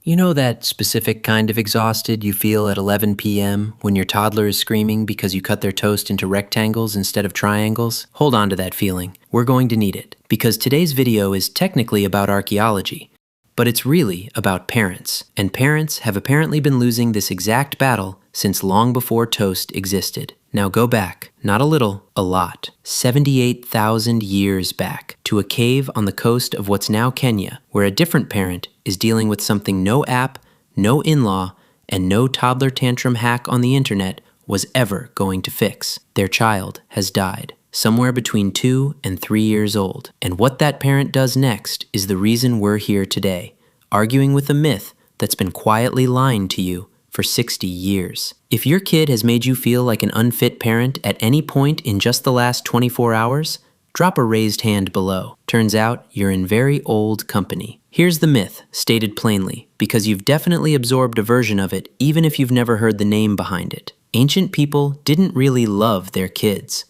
You know that specific kind of exhausted you feel at 11 p.m. when your toddler is screaming because you cut their toast into rectangles instead of triangles? Hold on to that feeling. We're going to need it, because today's video is technically about archaeology, but it's really about parents, and parents have apparently been losing this exact battle since long before toast existed. Now go back, not a little, a lot, 78,000 years back, to a cave on the coast of what's now Kenya, where a different parent is dealing with something no app, no in-law, and no toddler tantrum hack on the internet was ever going to fix. Their child has died, somewhere between 2 and 3 years old. And what that parent does next is the reason we're here today, arguing with a myth that's been quietly lying to you for 60 years. If your kid has made you feel like an unfit parent at any point in just the last 24 hours, drop a raised hand below. Turns out you're in very old company. Here's the myth, stated plainly, because you've definitely absorbed a version of it even if you've never heard the name behind it. Ancient people didn't really love their kids.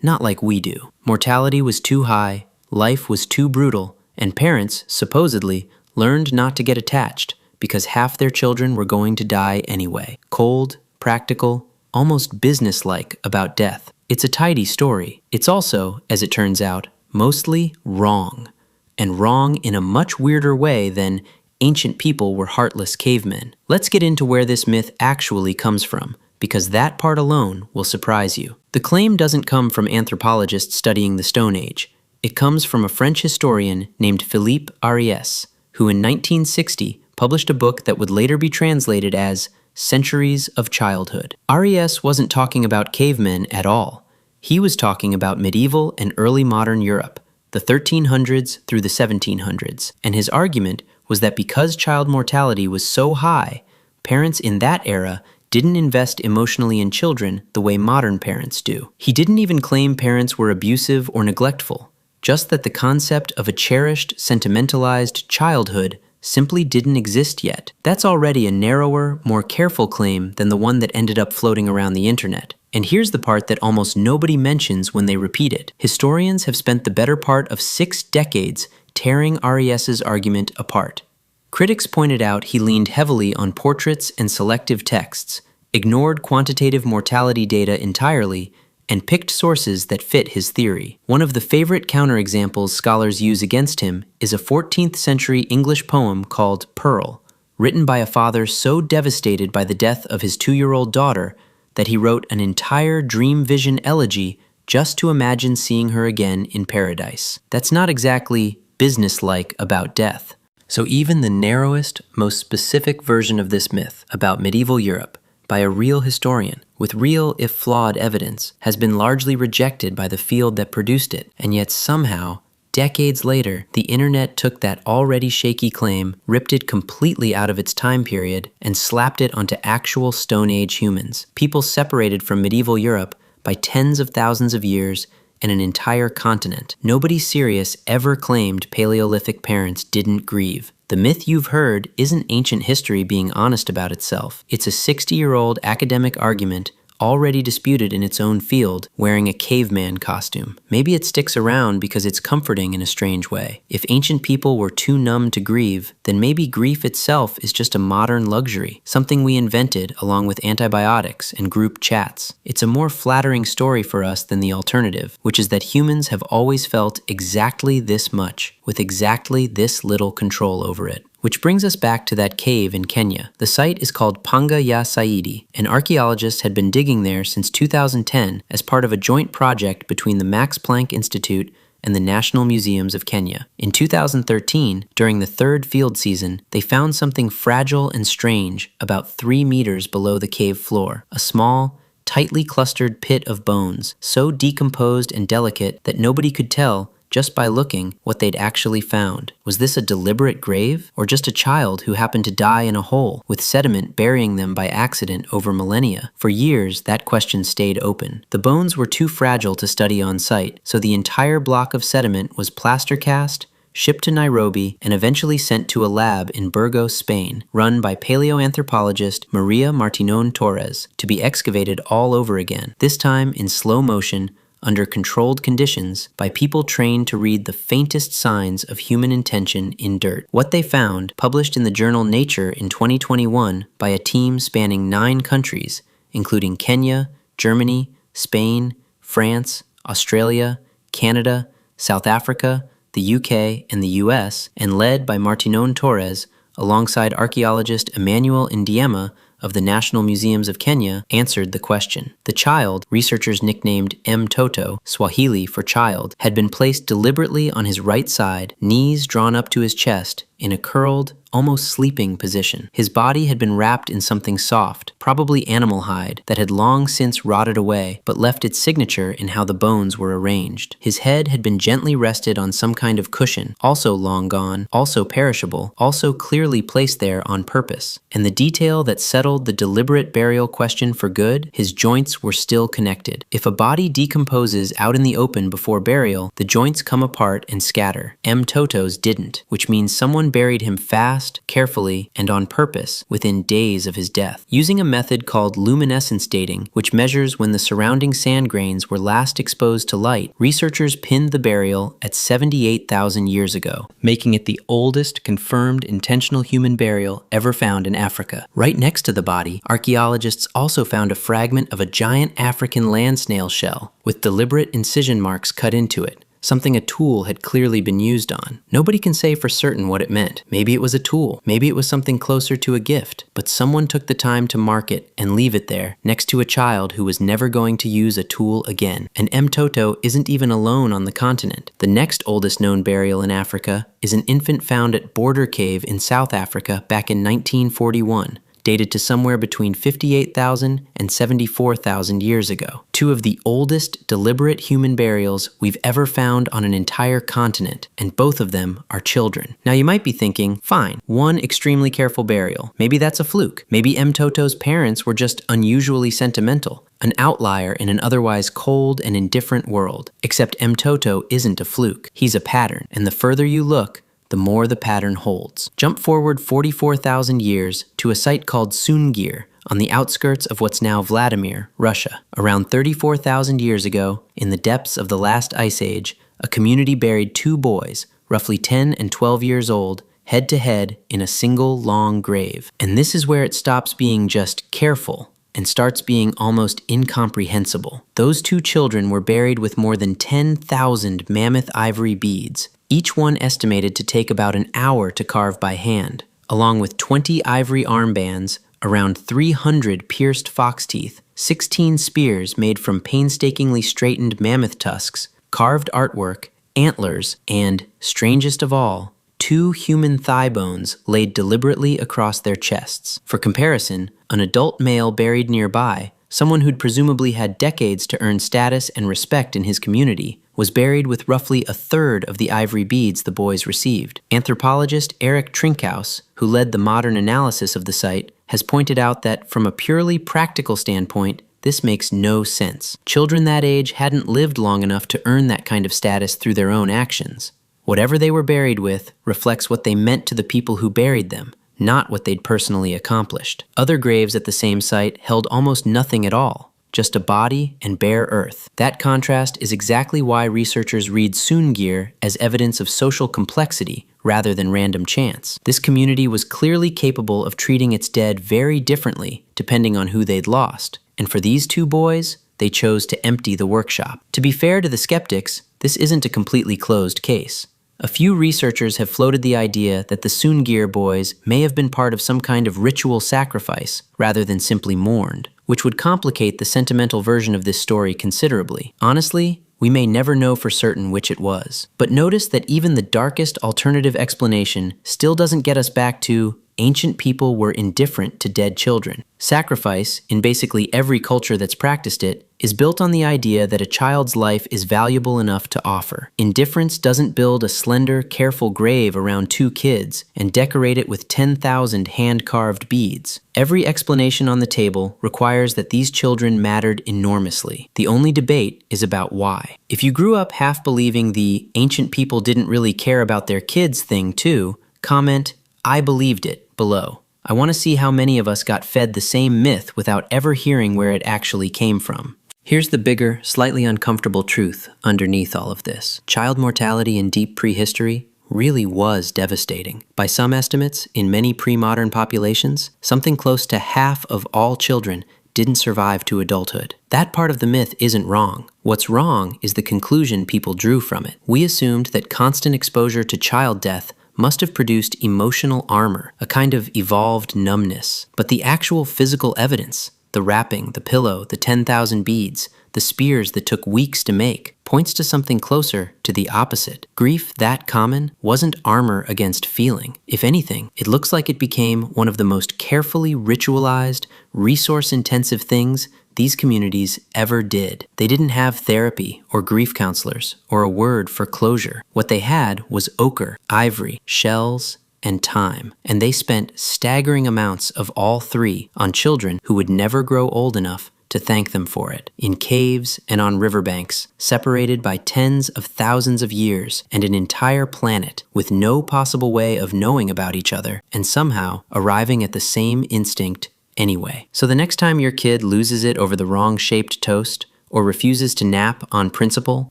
Not like we do. Mortality was too high, life was too brutal, and parents, supposedly, learned not to get attached because half their children were going to die anyway. Cold, practical, almost businesslike about death. It's a tidy story. It's also, as it turns out, mostly wrong. And wrong in a much weirder way than ancient people were heartless cavemen. Let's get into where this myth actually comes from, because that part alone will surprise you. The claim doesn't come from anthropologists studying the Stone Age. It comes from a French historian named Philippe Ariès, who in 1960 published a book that would later be translated as Centuries of Childhood. Ariès wasn't talking about cavemen at all. He was talking about medieval and early modern Europe, the 1300s through the 1700s, and his argument was that because child mortality was so high, parents in that era didn't invest emotionally in children the way modern parents do. He didn't even claim parents were abusive or neglectful, just that the concept of a cherished, sentimentalized childhood simply didn't exist yet. That's already a narrower, more careful claim than the one that ended up floating around the internet. And here's the part that almost nobody mentions when they repeat it. Historians have spent the better part of 6 decades tearing Ariès' argument apart. Critics pointed out he leaned heavily on portraits and selective texts, ignored quantitative mortality data entirely, and picked sources that fit his theory. One of the favorite counterexamples scholars use against him is a 14th century English poem called Pearl, written by a father so devastated by the death of his 2-year-old daughter that he wrote an entire dream vision elegy just to imagine seeing her again in paradise. That's not exactly businesslike about death. So even the narrowest, most specific version of this myth about medieval Europe, by a real historian, with real if flawed evidence, has been largely rejected by the field that produced it, and yet somehow, decades later, the internet took that already shaky claim, ripped it completely out of its time period, and slapped it onto actual Stone Age humans, people separated from medieval Europe by tens of thousands of years and an entire continent. Nobody serious ever claimed Paleolithic parents didn't grieve. The myth you've heard isn't ancient history being honest about itself. It's a 60-year-old academic argument already disputed in its own field, wearing a caveman costume. Maybe it sticks around because it's comforting in a strange way. If ancient people were too numb to grieve, then maybe grief itself is just a modern luxury, something we invented along with antibiotics and group chats. It's a more flattering story for us than the alternative, which is that humans have always felt exactly this much, with exactly this little control over it. Which brings us back to that cave in Kenya. The site is called Panga ya Saidi, and archaeologists had been digging there since 2010 as part of a joint project between the Max Planck Institute and the National Museums of Kenya. In 2013, during the 3rd field season, they found something fragile and strange about 3 meters below the cave floor, a small, tightly clustered pit of bones, so decomposed and delicate that nobody could tell just by looking what they'd actually found. Was this a deliberate grave, or just a child who happened to die in a hole, with sediment burying them by accident over millennia? For years, that question stayed open. The bones were too fragile to study on site, so the entire block of sediment was plaster cast, shipped to Nairobi, and eventually sent to a lab in Burgos, Spain, run by paleoanthropologist Maria Martinon Torres, to be excavated all over again, this time in slow motion, under controlled conditions by people trained to read the faintest signs of human intention in dirt. What they found, published in the journal Nature in 2021 by a team spanning 9 countries, including Kenya, Germany, Spain, France, Australia, Canada, South Africa, the UK, and the US, and led by Martinon Torres, alongside archaeologist Emmanuel Ndiema of the National Museums of Kenya, answered the question. The child, researchers nicknamed Mtoto, Swahili for child, had been placed deliberately on his right side, knees drawn up to his chest, in a curled, almost sleeping position. His body had been wrapped in something soft, probably animal hide, that had long since rotted away, but left its signature in how the bones were arranged. His head had been gently rested on some kind of cushion, also long gone, also perishable, also clearly placed there on purpose. And the detail that settled the deliberate burial question for good, his joints were still connected. If a body decomposes out in the open before burial, the joints come apart and scatter. Mtoto's didn't, which means someone buried him fast, carefully, and on purpose within days of his death. Using a method called luminescence dating, which measures when the surrounding sand grains were last exposed to light, researchers pinned the burial at 78,000 years ago, making it the oldest confirmed intentional human burial ever found in Africa. Right next to the body, archaeologists also found a fragment of a giant African land snail shell with deliberate incision marks cut into it, something a tool had clearly been used on. Nobody can say for certain what it meant. Maybe it was a tool, maybe it was something closer to a gift, but someone took the time to mark it and leave it there, next to a child who was never going to use a tool again. And Mtoto isn't even alone on the continent. The next oldest known burial in Africa is an infant found at Border Cave in South Africa back in 1941. Dated to somewhere between 58,000 and 74,000 years ago. 2 of the oldest deliberate human burials we've ever found on an entire continent, and both of them are children. Now you might be thinking, fine, one extremely careful burial. Maybe that's a fluke. Maybe Mtoto's parents were just unusually sentimental, an outlier in an otherwise cold and indifferent world. Except Mtoto isn't a fluke. He's a pattern, and the further you look, the more the pattern holds. Jump forward 44,000 years to a site called Sunghir on the outskirts of what's now Vladimir, Russia. Around 34,000 years ago, in the depths of the last ice age, a community buried 2 boys, roughly 10 and 12 years old, head to head in a single long grave. And this is where it stops being just careful and starts being almost incomprehensible. Those 2 children were buried with more than 10,000 mammoth ivory beads, each one estimated to take about an hour to carve by hand, along with 20 ivory armbands, around 300 pierced fox teeth, 16 spears made from painstakingly straightened mammoth tusks, carved artwork, antlers, and, strangest of all, 2 human thigh bones laid deliberately across their chests. For comparison, an adult male buried nearby, someone who'd presumably had decades to earn status and respect in his community, was buried with roughly a third of the ivory beads the boys received. Anthropologist Eric Trinkhaus, who led the modern analysis of the site, has pointed out that from a purely practical standpoint, this makes no sense. Children that age hadn't lived long enough to earn that kind of status through their own actions. Whatever they were buried with reflects what they meant to the people who buried them, not what they'd personally accomplished. Other graves at the same site held almost nothing at all, just a body and bare earth. That contrast is exactly why researchers read Sunghir as evidence of social complexity rather than random chance. This community was clearly capable of treating its dead very differently depending on who they'd lost. And for these 2 boys, they chose to empty the workshop. To be fair to the skeptics, this isn't a completely closed case. A few researchers have floated the idea that the Sunghir boys may have been part of some kind of ritual sacrifice rather than simply mourned, which would complicate the sentimental version of this story considerably. Honestly, we may never know for certain which it was. But notice that even the darkest alternative explanation still doesn't get us back to ancient people were indifferent to dead children. Sacrifice, in basically every culture that's practiced it, is built on the idea that a child's life is valuable enough to offer. Indifference doesn't build a slender, careful grave around 2 kids and decorate it with 10,000 hand-carved beads. Every explanation on the table requires that these children mattered enormously. The only debate is about why. If you grew up half believing the ancient people didn't really care about their kids thing too, comment, "I believed it," below. I want to see how many of us got fed the same myth without ever hearing where it actually came from. Here's the bigger, slightly uncomfortable truth underneath all of this. Child mortality in deep prehistory really was devastating. By some estimates, in many pre-modern populations, something close to half of all children didn't survive to adulthood. That part of the myth isn't wrong. What's wrong is the conclusion people drew from it. We assumed that constant exposure to child death must have produced emotional armor, a kind of evolved numbness. But the actual physical evidence, the wrapping, the pillow, the 10,000 beads, the spears that took weeks to make, points to something closer to the opposite. Grief that common wasn't armor against feeling. If anything, it looks like it became one of the most carefully ritualized, resource-intensive things these communities ever did. They didn't have therapy or grief counselors or a word for closure. What they had was ochre, ivory, shells, and time. And they spent staggering amounts of all three on children who would never grow old enough to thank them for it, in caves and on riverbanks, separated by tens of thousands of years and an entire planet with no possible way of knowing about each other and somehow arriving at the same instinct anyway. So the next time your kid loses it over the wrong-shaped toast, or refuses to nap on principle,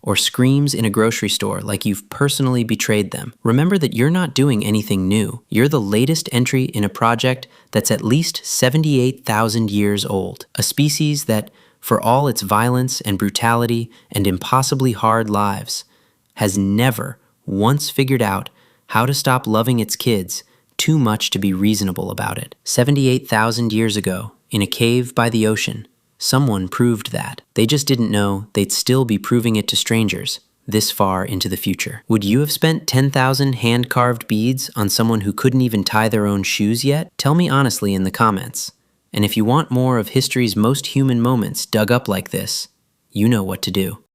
or screams in a grocery store like you've personally betrayed them, remember that you're not doing anything new. You're the latest entry in a project that's at least 78,000 years old. A species that, for all its violence and brutality and impossibly hard lives, has never once figured out how to stop loving its kids too much to be reasonable about it. 78,000 years ago, in a cave by the ocean, someone proved that. They just didn't know they'd still be proving it to strangers this far into the future. Would you have spent 10,000 hand-carved beads on someone who couldn't even tie their own shoes yet? Tell me honestly in the comments. And if you want more of history's most human moments dug up like this, you know what to do.